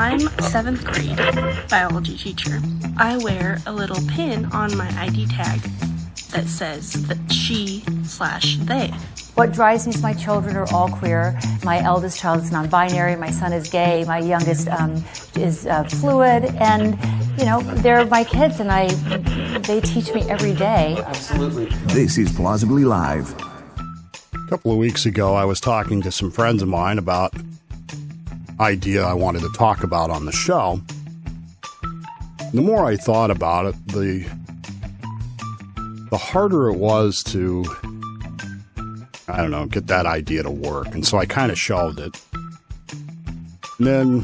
I'm 7th grade biology teacher. I wear a little pin on my ID tag that says that she/they. What drives me is my children are all queer. My eldest child is non-binary. My son is gay. My youngest is fluid. And, you know, they're my kids, and they teach me every day. Absolutely. This is Plausibly Live. A couple of weeks ago, I was talking to some friends of mine about an idea I wanted to talk about on the show. The more I thought about it, the harder it was to, I don't know, get that idea to work. And so I kind of shelved it. And then,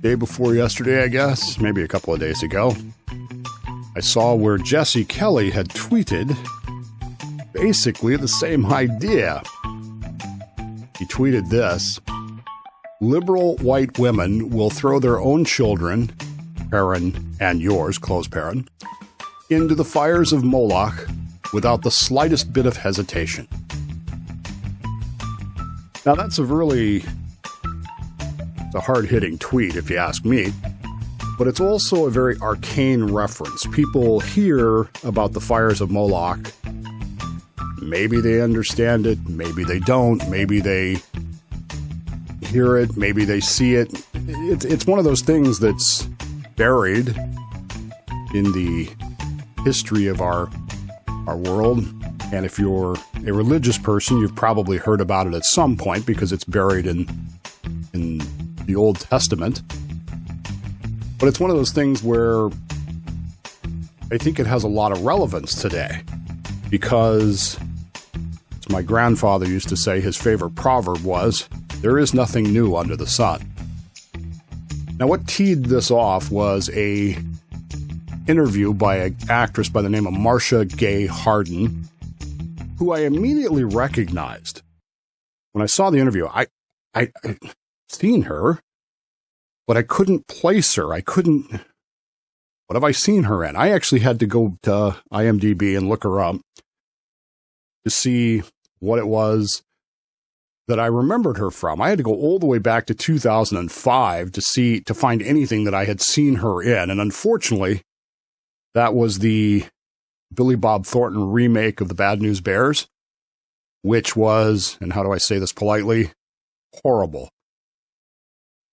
day before yesterday, I guess, maybe a couple of days ago, I saw where Jesse Kelly had tweeted basically the same idea. He tweeted this: liberal white women will throw their own children, parent and yours, close parent, into the fires of Moloch without the slightest bit of hesitation. Now that's it's a hard-hitting tweet if you ask me, but it's also a very arcane reference. People hear about the fires of Moloch. Maybe they understand it, maybe they don't, maybe they hear it, maybe they see it. It's one of those things that's buried in the history of our world. And if you're a religious person, you've probably heard about it at some point because it's buried in the Old Testament. But it's one of those things where I think it has a lot of relevance today because, as my grandfather used to say, his favorite proverb was, "There is nothing new under the sun." Now, what teed this off was a interview by an actress by the name of Marcia Gay Harden, who I immediately recognized. When I saw the interview, I seen her, but I couldn't place her. What have I seen her in? I actually had to go to IMDb and look her up to see what it was that I remembered her from. I had to go all the way back to 2005 to find anything that I had seen her in. And unfortunately, that was the Billy Bob Thornton remake of The Bad News Bears, which was, and how do I say this politely, horrible.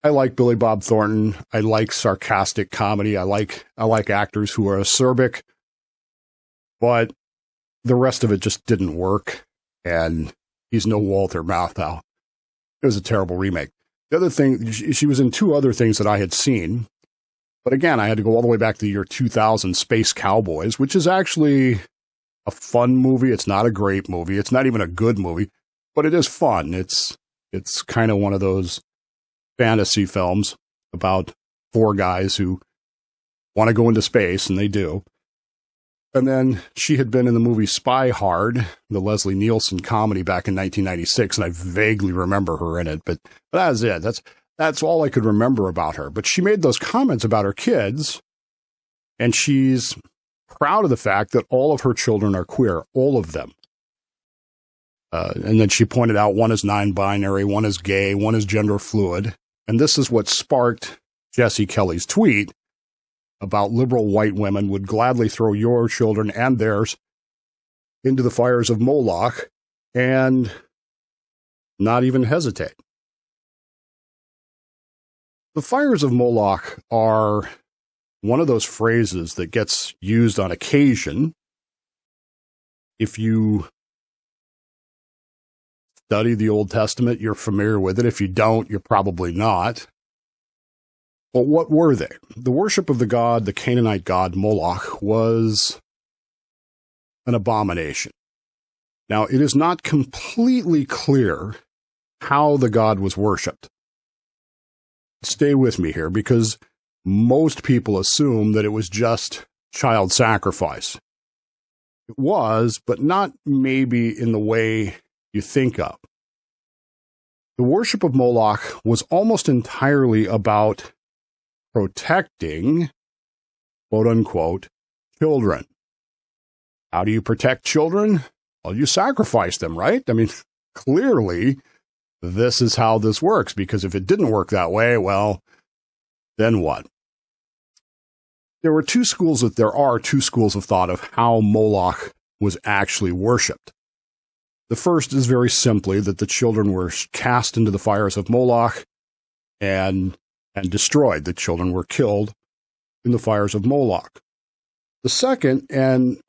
I like Billy Bob Thornton. I like sarcastic comedy. I like actors who are acerbic, but the rest of it just didn't work. And he's no Walter Matthau. It was a terrible remake. The other thing, she was in two other things that I had seen. But again, I had to go all the way back to the year 2000, Space Cowboys, which is actually a fun movie. It's not a great movie. It's not even a good movie, but it is fun. It's kind of one of those fantasy films about four guys who want to go into space, and they do. And then she had been in the movie Spy Hard, the Leslie Nielsen comedy back in 1996, and I vaguely remember her in it, but that was it. That's all I could remember about her. But she made those comments about her kids, and she's proud of the fact that all of her children are queer, all of them. And then she pointed out one is non-binary, one is gay, one is gender fluid. And this is what sparked Jesse Kelly's tweet about liberal white women would gladly throw your children and theirs into the fires of Moloch and not even hesitate. The fires of Moloch are one of those phrases that gets used on occasion. If you study the Old Testament, you're familiar with it. If you don't, you're probably not. But what were they? The worship of the Canaanite god Molech, was an abomination. Now, it is not completely clear how the god was worshipped. Stay with me here, because most people assume that it was just child sacrifice. It was, but not maybe in the way you think of. The worship of Moloch was almost entirely about protecting, quote unquote, children. How do you protect children? Well, you sacrifice them, right? I mean, clearly this is how this works, because if it didn't work that way, well, then what? There are two schools of thought of how Moloch was actually worshipped. The first is very simply that the children were cast into the fires of Moloch and destroyed. The children were killed in the fires of Moloch. The second, and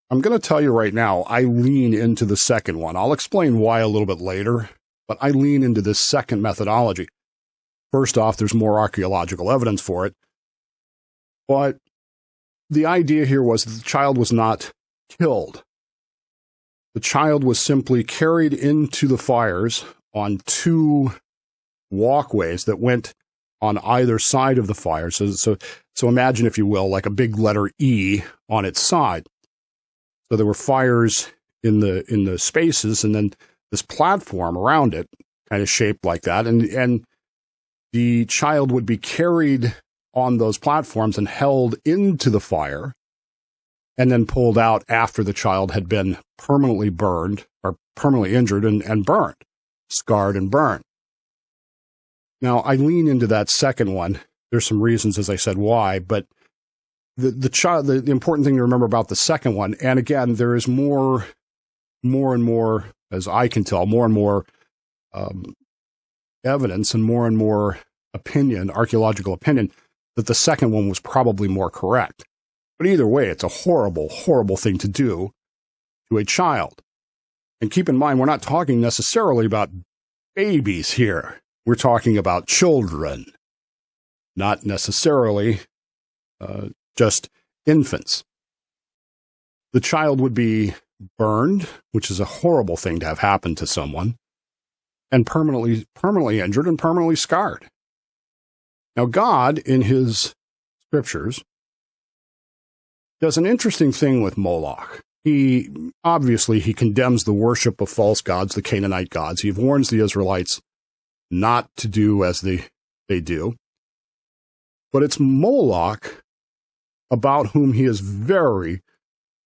I'm going to tell you right now, I lean into the second one. I'll explain why a little bit later, but I lean into this second methodology. First off, there's more archaeological evidence for it. But the idea here was that the child was not killed. The child was simply carried into the fires on two walkways that went on either side of the fire. So imagine, if you will, like a big letter E on its side. So there were fires in the spaces, and then this platform around it, kind of shaped like that, and the child would be carried on those platforms and held into the fire, and then pulled out after the child had been permanently burned or permanently injured and burned, scarred and burned. Now, I lean into that second one. There's some reasons, as I said, why, but the important thing to remember about the second one, and again, there is more and more, as I can tell, more and more evidence and more opinion, archaeological opinion, that the second one was probably more correct. But either way, it's a horrible, horrible thing to do to a child. And keep in mind, we're not talking necessarily about babies here. We're talking about children, not necessarily just infants. The child would be burned, which is a horrible thing to have happen to someone, and permanently injured and permanently scarred. Now, God, in his scriptures, does an interesting thing with Moloch. He condemns the worship of false gods, the Canaanite gods. He warns the Israelites not to do as they do. But it's Moloch about whom he is very,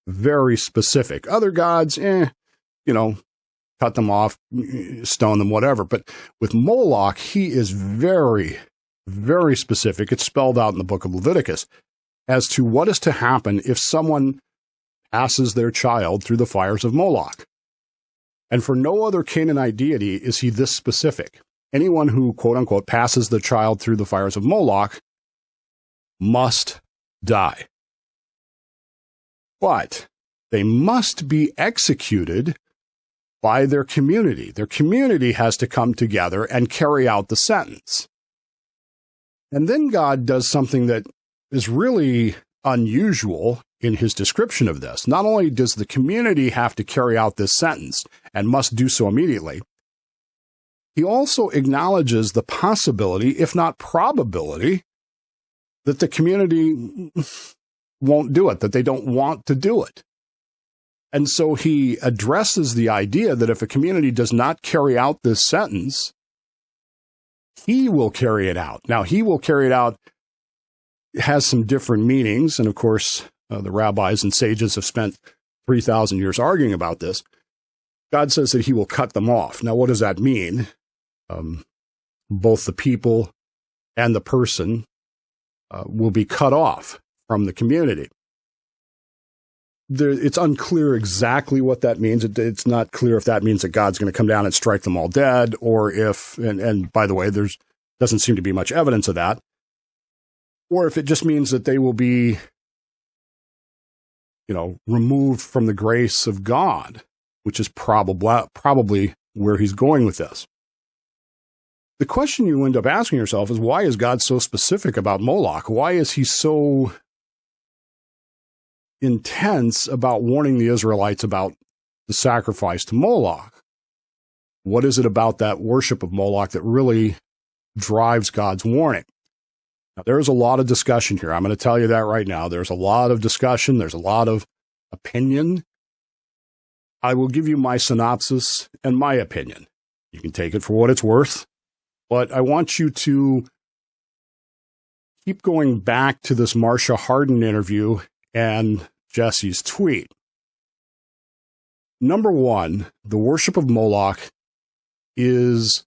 very specific. Other gods, cut them off, stone them, whatever. But with Moloch, he is very, very specific. It's spelled out in the book of Leviticus as to what is to happen if someone passes their child through the fires of Moloch. And for no other Canaanite deity is he this specific. Anyone who, quote unquote, passes the child through the fires of Moloch must die. But they must be executed by their community. Their community has to come together and carry out the sentence. And then God does something that is really unusual in his description of this. Not only does the community have to carry out this sentence and must do so immediately, he also acknowledges the possibility, if not probability, that the community won't do it, that they don't want to do it. And so he addresses the idea that if a community does not carry out this sentence, he will carry it out. Now, he will carry it out has some different meanings, and of course, the rabbis and sages have spent 3,000 years arguing about this. God says that he will cut them off. Now, what does that mean? Both the people and the person will be cut off from the community. It's unclear exactly what that means. It's not clear if that means that God's going to come down and strike them all dead, or if, and by the way, there's doesn't seem to be much evidence of that, or if it just means that they will be, removed from the grace of God, which is probably where he's going with this. The question you end up asking yourself is, why is God so specific about Moloch? Why is he so intense about warning the Israelites about the sacrifice to Moloch? What is it about that worship of Moloch that really drives God's warning? Now, there's a lot of discussion here. I'm going to tell you that right now. There's a lot of discussion. There's a lot of opinion. I will give you my synopsis and my opinion. You can take it for what it's worth, but I want you to keep going back to this Marcia Hardin interview and Jesse's tweet. Number one, the worship of Moloch is,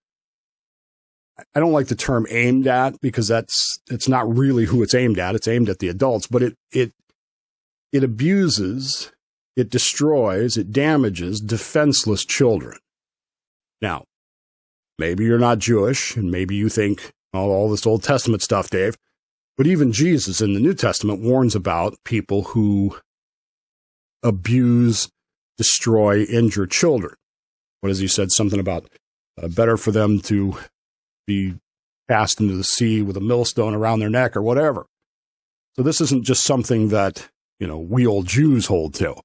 I don't like the term aimed at, because it's not really who it's aimed at. It's aimed at the adults, but it abuses, it destroys, it damages defenseless children. Now, maybe you're not Jewish, and maybe you think, oh, all this Old Testament stuff, Dave, but even Jesus in the New Testament warns about people who abuse, destroy, injure children. What has he said? Something about better for them to be cast into the sea with a millstone around their neck or whatever. So this isn't just something that, we old Jews hold to.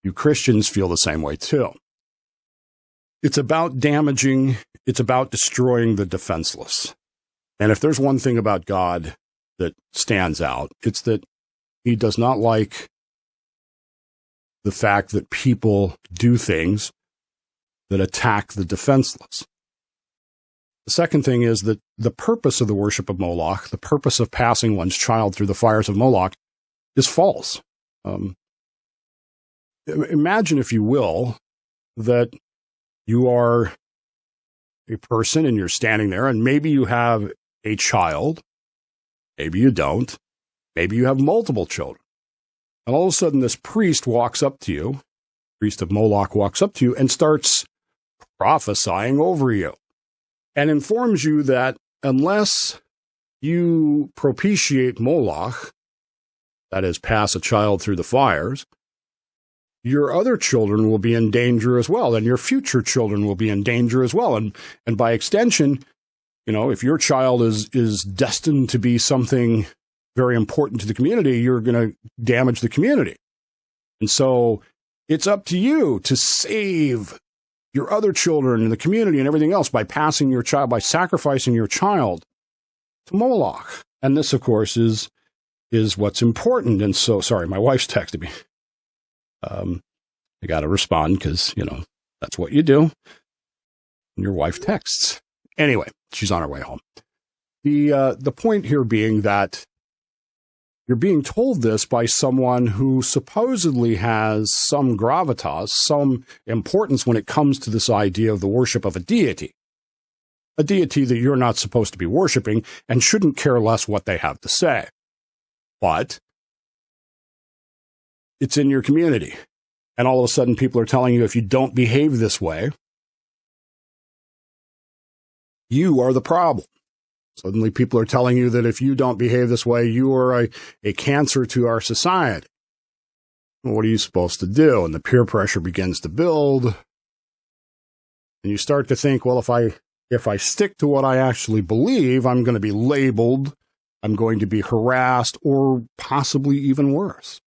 You Christians feel the same way too. It's about damaging, it's about destroying the defenseless. And if there's one thing about God that stands out, it's that he does not like the fact that people do things that attack the defenseless. The second thing is that the purpose of the worship of Moloch, the purpose of passing one's child through the fires of Moloch, is false. Imagine, if you will, that you are a person and you're standing there, and maybe you have a child, maybe you don't, maybe you have multiple children. And all of a sudden this priest walks up to you, priest of Moloch walks up to you and starts prophesying over you and informs you that unless you propitiate Moloch, that is, pass a child through the fires, your other children will be in danger as well, and your future children will be in danger as well. And by extension, if your child is destined to be something very important to the community, you're going to damage the community. And so it's up to you to save your other children in the community and everything else by passing your child, by sacrificing your child to Moloch. And this, of course, is what's important. And so, sorry, my wife's texted me. I got to respond because, that's what you do when your wife texts. Anyway, she's on her way home. The point here being that you're being told this by someone who supposedly has some gravitas, some importance when it comes to this idea of the worship of a deity that you're not supposed to be worshiping and shouldn't care less what they have to say. But it's in your community. And all of a sudden people are telling you if you don't behave this way, you are the problem. Suddenly people are telling you that if you don't behave this way, you are a cancer to our society. Well, what are you supposed to do? And the peer pressure begins to build. And you start to think, well, if I stick to what I actually believe, I'm going to be labeled, I'm going to be harassed, or possibly even worse.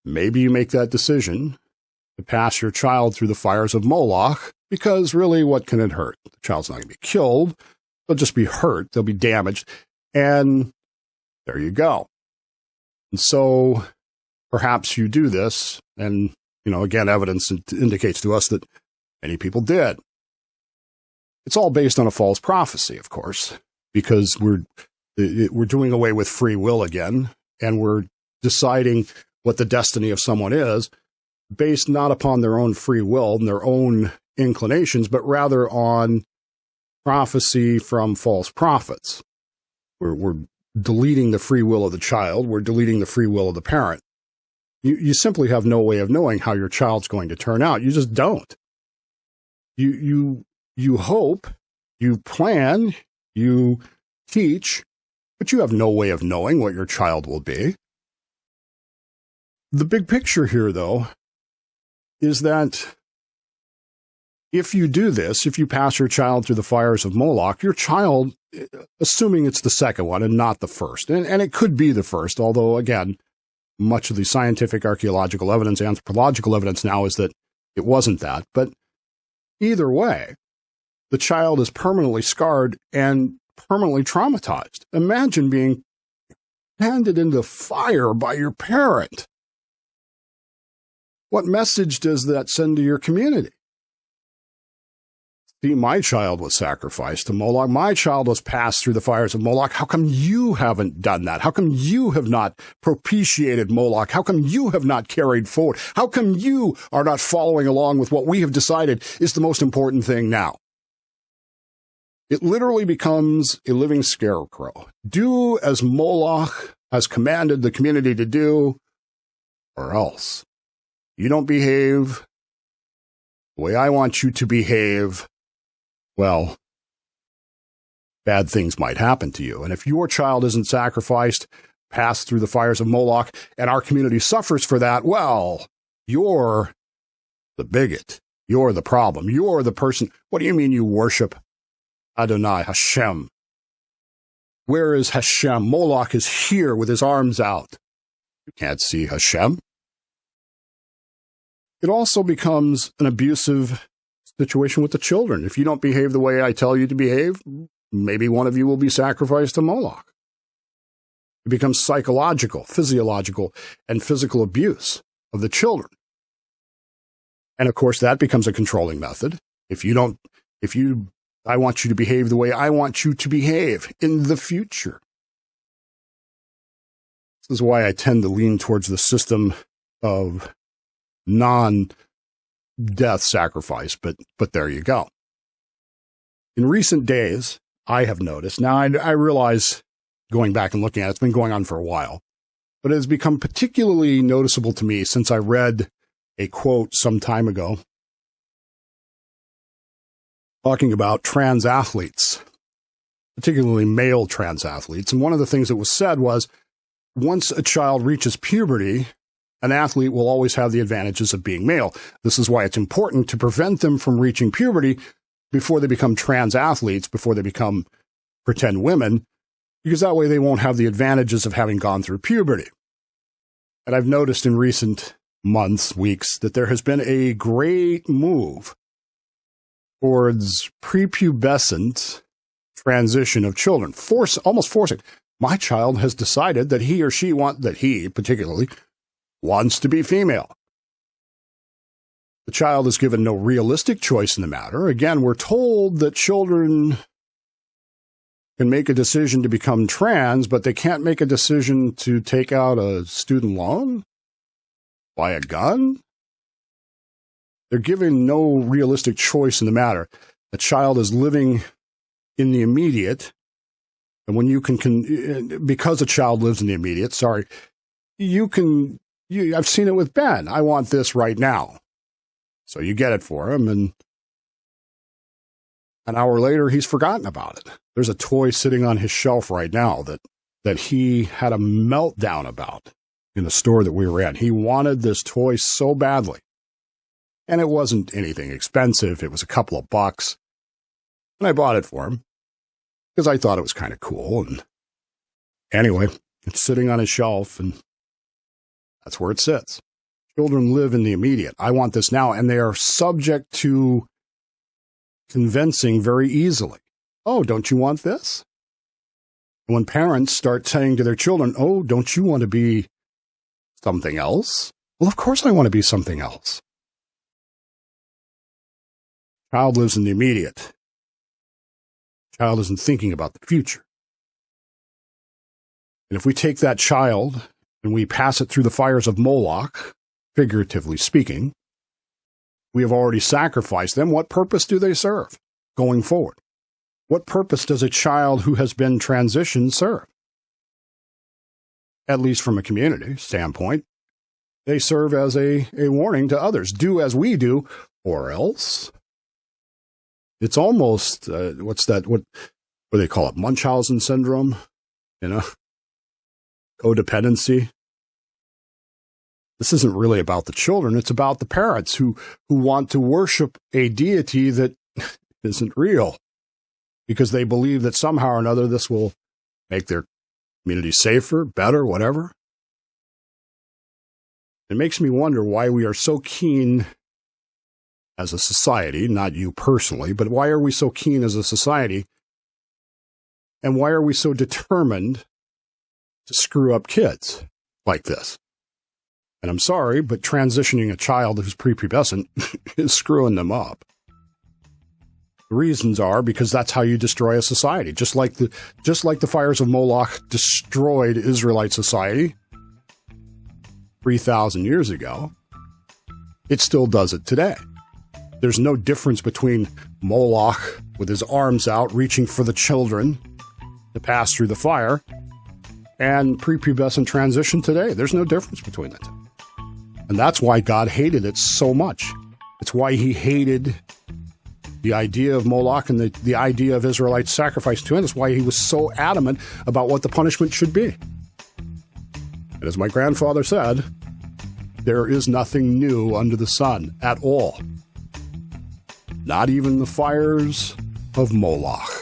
Maybe you make that decision to pass your child through the fires of Moloch, because really, what can it hurt? The child's not going to be killed. They'll just be hurt. They'll be damaged. And there you go. And so perhaps you do this. And, again, evidence indicates to us that many people did. It's all based on a false prophecy, of course, because we're doing away with free will again. And we're deciding what the destiny of someone is based not upon their own free will and their own inclinations, but rather on prophecy from false prophets. We're deleting the free will of the child. We're deleting the free will of the parent. You simply have no way of knowing how your child's going to turn out. You just don't. You hope, you plan, you teach, but you have no way of knowing what your child will be. The big picture here, though, is that if you do this, if you pass your child through the fires of Moloch, your child, assuming it's the second one and not the first, and it could be the first, although, again, much of the scientific, archaeological evidence, anthropological evidence now is that it wasn't that. But either way, the child is permanently scarred and permanently traumatized. Imagine being handed into fire by your parent. What message does that send to your community? See, my child was sacrificed to Moloch. My child was passed through the fires of Moloch. How come you haven't done that? How come you have not propitiated Moloch? How come you have not carried forward? How come you are not following along with what we have decided is the most important thing now? It literally becomes a living scarecrow. Do as Moloch has commanded the community to do, or else. You don't behave the way I want you to behave, well, bad things might happen to you. And if your child isn't sacrificed, passed through the fires of Moloch, and our community suffers for that, well, you're the bigot. You're the problem. You're the person. What do you mean you worship Adonai, Hashem? Where is Hashem? Moloch is here with his arms out. You can't see Hashem. It also becomes an abusive situation with the children. If you don't behave the way I tell you to behave, maybe one of you will be sacrificed to Moloch. It becomes psychological, physiological, and physical abuse of the children. And of course, that becomes a controlling method. I want you to behave the way I want you to behave in the future. This is why I tend to lean towards the system of non-death sacrifice, but there you go. In recent days, I have noticed, now I realize, going back and looking at it, it's been going on for a while, but it has become particularly noticeable to me since I read a quote some time ago talking about trans athletes, particularly male trans athletes. And one of the things that was said was, once a child reaches puberty, an athlete will always have the advantages of being male. This is why it's important to prevent them from reaching puberty before they become trans athletes, before they become pretend women, because that way they won't have the advantages of having gone through puberty. And I've noticed in recent months, weeks, that there has been a great move towards prepubescent transition of children, almost forcing. My child has decided that he or she particularly wants to be female. The child is given no realistic choice in the matter. Again, we're told that children can make a decision to become trans, but they can't make a decision to take out a student loan, buy a gun. They're given no realistic choice in the matter. A child is living in the immediate, and when you because a child lives in the immediate, I've seen it with Ben. I want this right now. So you get it for him, and an hour later, he's forgotten about it. There's a toy sitting on his shelf right now that he had a meltdown about in the store that we were in. He wanted this toy so badly. And it wasn't anything expensive. It was a couple of bucks. And I bought it for him because I thought it was kind of cool. And anyway, it's sitting on his shelf, and that's where it sits. Children live in the immediate. I want this now. And they are subject to convincing very easily. Oh, don't you want this? And when parents start saying to their children, oh, don't you want to be something else? Well, of course I want to be something else. Child lives in the immediate. Child isn't thinking about the future. And if we take that child and we pass it through the fires of Moloch, figuratively speaking, we have already sacrificed them. What purpose do they serve going forward? What purpose does a child who has been transitioned serve? At least from a community standpoint, they serve as a warning to others. Do as we do, or else. It's almost, what do they call it? Munchausen syndrome, codependency. This isn't really about the children. It's about the parents who want to worship a deity that isn't real because they believe that somehow or another this will make their community safer, better, whatever. It makes me wonder why we are so keen as a society, not you personally, but why are we so keen as a society? And why are we so determined to screw up kids like this? And I'm sorry, but transitioning a child who's prepubescent is screwing them up. The reasons are because that's how you destroy a society. Just like the fires of Moloch destroyed Israelite society 3,000 years ago, it still does it today. There's no difference between Moloch with his arms out reaching for the children to pass through the fire and prepubescent transition today. There's no difference between the two. And that's why God hated it so much. It's why he hated the idea of Moloch and the idea of Israelite sacrifice to him. That's why he was so adamant about what the punishment should be. And as my grandfather said, there is nothing new under the sun at all. Not even the fires of Moloch.